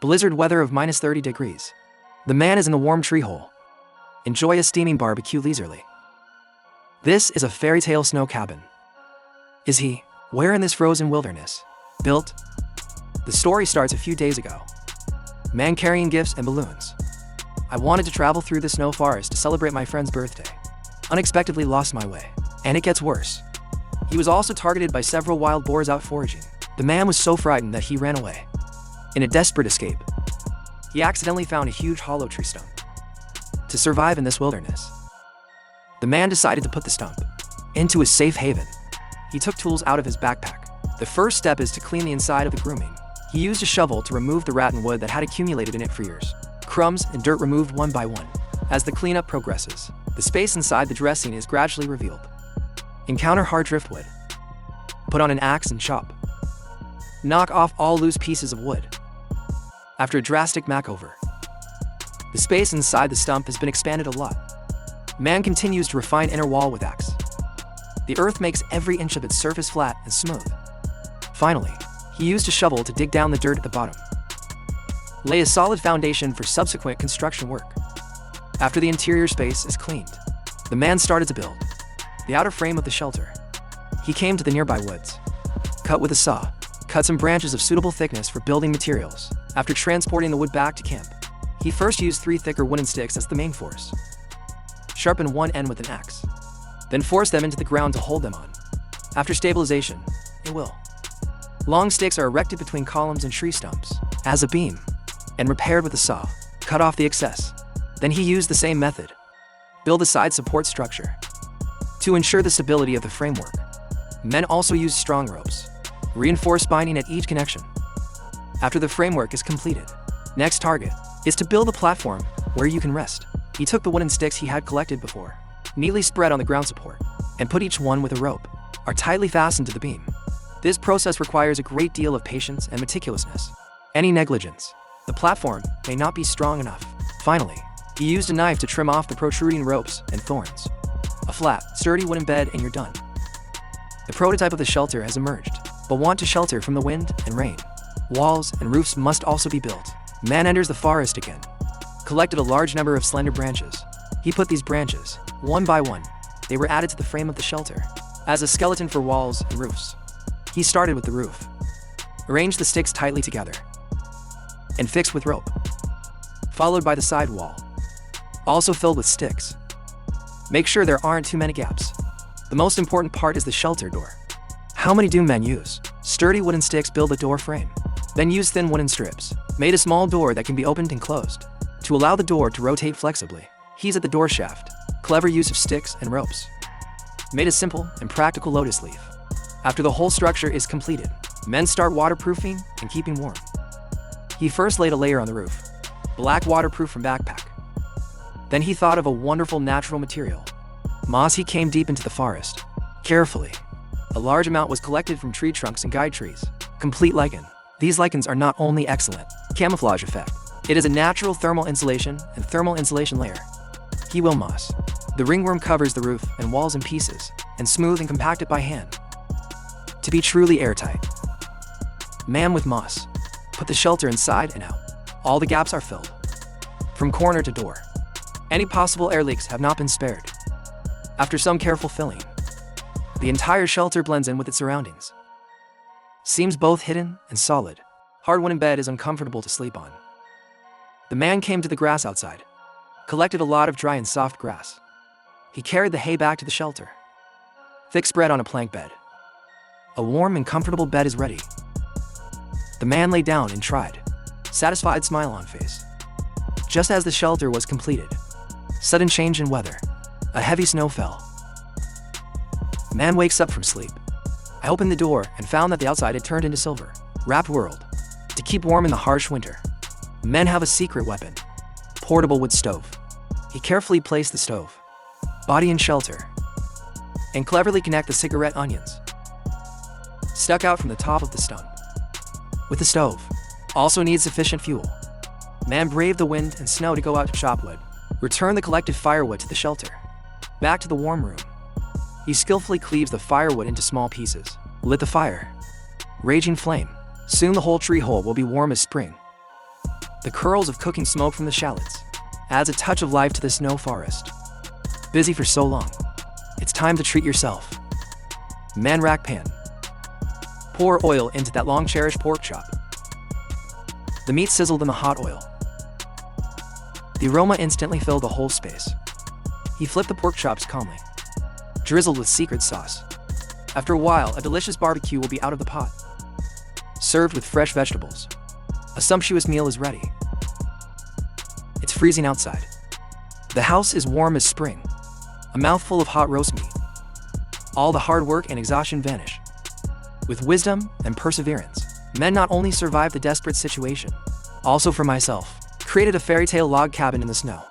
Blizzard weather of -30 degrees. The man is in the warm tree hole. Enjoy a steaming barbecue leisurely. This is a fairy tale snow cabin. Is he? Where in this frozen wilderness? Built? The story starts a few days ago. Man carrying gifts and balloons. I wanted to travel through the snow forest to celebrate my friend's birthday. Unexpectedly lost my way. And it gets worse. He was also targeted by several wild boars out foraging. The man was so frightened that he ran away. In a desperate escape, he accidentally found a huge hollow tree stump. To survive in this wilderness, the man decided to put the stump into his safe haven. He took tools out of his backpack. The first step is to clean the inside of the grooming. He used a shovel to remove the rotten wood that had accumulated in it for years. Crumbs and dirt removed one by one. As the cleanup progresses, the space inside the dressing is gradually revealed. Encounter hard driftwood. Put on an axe and chop. Knock off all loose pieces of wood. After a drastic makeover, the space inside the stump has been expanded a lot. Man continues to refine inner wall with axe. The earth makes every inch of its surface flat and smooth. Finally, he used a shovel to dig down the dirt at the bottom. Lay a solid foundation for subsequent construction work. After the interior space is cleaned, the man started to build the outer frame of the shelter. He came to the nearby woods, cut with a saw, cut some branches of suitable thickness for building materials. After transporting the wood back to camp, he first used 3 thicker wooden sticks as the main force. Sharpen one end with an axe, then force them into the ground to hold them on. After stabilization, it will. Long sticks are erected between columns and tree stumps as a beam, and repaired with a saw. Cut off the excess. Then he used the same method. Build a side support structure. To ensure the stability of the framework, men also used strong ropes. Reinforce binding at each connection. After the framework is completed, next target is to build a platform where you can rest. He took the wooden sticks he had collected before, neatly spread on the ground support, and put each one with a rope, are tightly fastened to the beam. This process requires a great deal of patience and meticulousness. Any negligence, the platform may not be strong enough. Finally, he used a knife to trim off the protruding ropes and thorns. A flat, sturdy wooden bed and you're done. The prototype of the shelter has emerged, but want to shelter from the wind and rain. Walls and roofs must also be built. Man enters the forest again. Collected a large number of slender branches. He put these branches, one by one. They were added to the frame of the shelter, as a skeleton for walls and roofs. He started with the roof. Arrange the sticks tightly together and fixed with rope, followed by the side wall, also filled with sticks. Make sure there aren't too many gaps. The most important part is the shelter door. How many do men use? Sturdy wooden sticks build a door frame. Then use thin wooden strips. Made a small door that can be opened and closed to allow the door to rotate flexibly. He's at the door shaft. Clever use of sticks and ropes. Made a simple and practical lotus leaf. After the whole structure is completed, men start waterproofing and keeping warm. He first laid a layer on the roof, black waterproof from backpack. Then he thought of a wonderful natural material, moss. He came deep into the forest. Carefully, a large amount was collected from tree trunks and guide trees. Complete lichen. These lichens are not only excellent camouflage effect, it is a natural thermal insulation and thermal insulation layer. He will moss. The ringworm covers the roof and walls in pieces, and smooth and compact it by hand to be truly airtight. Man with moss. Put the shelter inside and out. All the gaps are filled, from corner to door. Any possible air leaks have not been spared. After some careful filling, the entire shelter blends in with its surroundings. Seems both hidden and solid. Hard wooden bed is uncomfortable to sleep on. The man came to the grass outside, collected a lot of dry and soft grass. He carried the hay back to the shelter. Thick spread on a plank bed. A warm and comfortable bed is ready. The man lay down and tried, satisfied smile on face. Just as the shelter was completed, sudden change in weather. A heavy snow fell. Man wakes up from sleep. I opened the door and found that the outside had turned into silver, wrapped world. To keep warm in the harsh winter, men have a secret weapon, portable wood stove. He carefully placed the stove, body in shelter, and cleverly connect the cigarette onions stuck out from the top of the stump. With the stove, also needs sufficient fuel. Man braved the wind and snow to go out to chop wood. Return the collected firewood to the shelter. Back to the warm room. He skillfully cleaves the firewood into small pieces. Lit the fire. Raging flame. Soon the whole tree hole will be warm as spring. The curls of cooking smoke from the shallots adds a touch of life to the snow forest. Busy for so long, it's time to treat yourself. Man rack pan. Pour oil into that long-cherished pork chop. The meat sizzled in the hot oil. The aroma instantly filled the whole space. He flipped the pork chops calmly, drizzled with secret sauce. After a while, a delicious barbecue will be out of the pot, served with fresh vegetables. A sumptuous meal is ready. It's freezing outside. The house is warm as spring. A mouthful of hot roast meat. All the hard work and exhaustion vanish. With wisdom and perseverance, men not only survived the desperate situation, also for myself, created a fairy tale log cabin in the snow.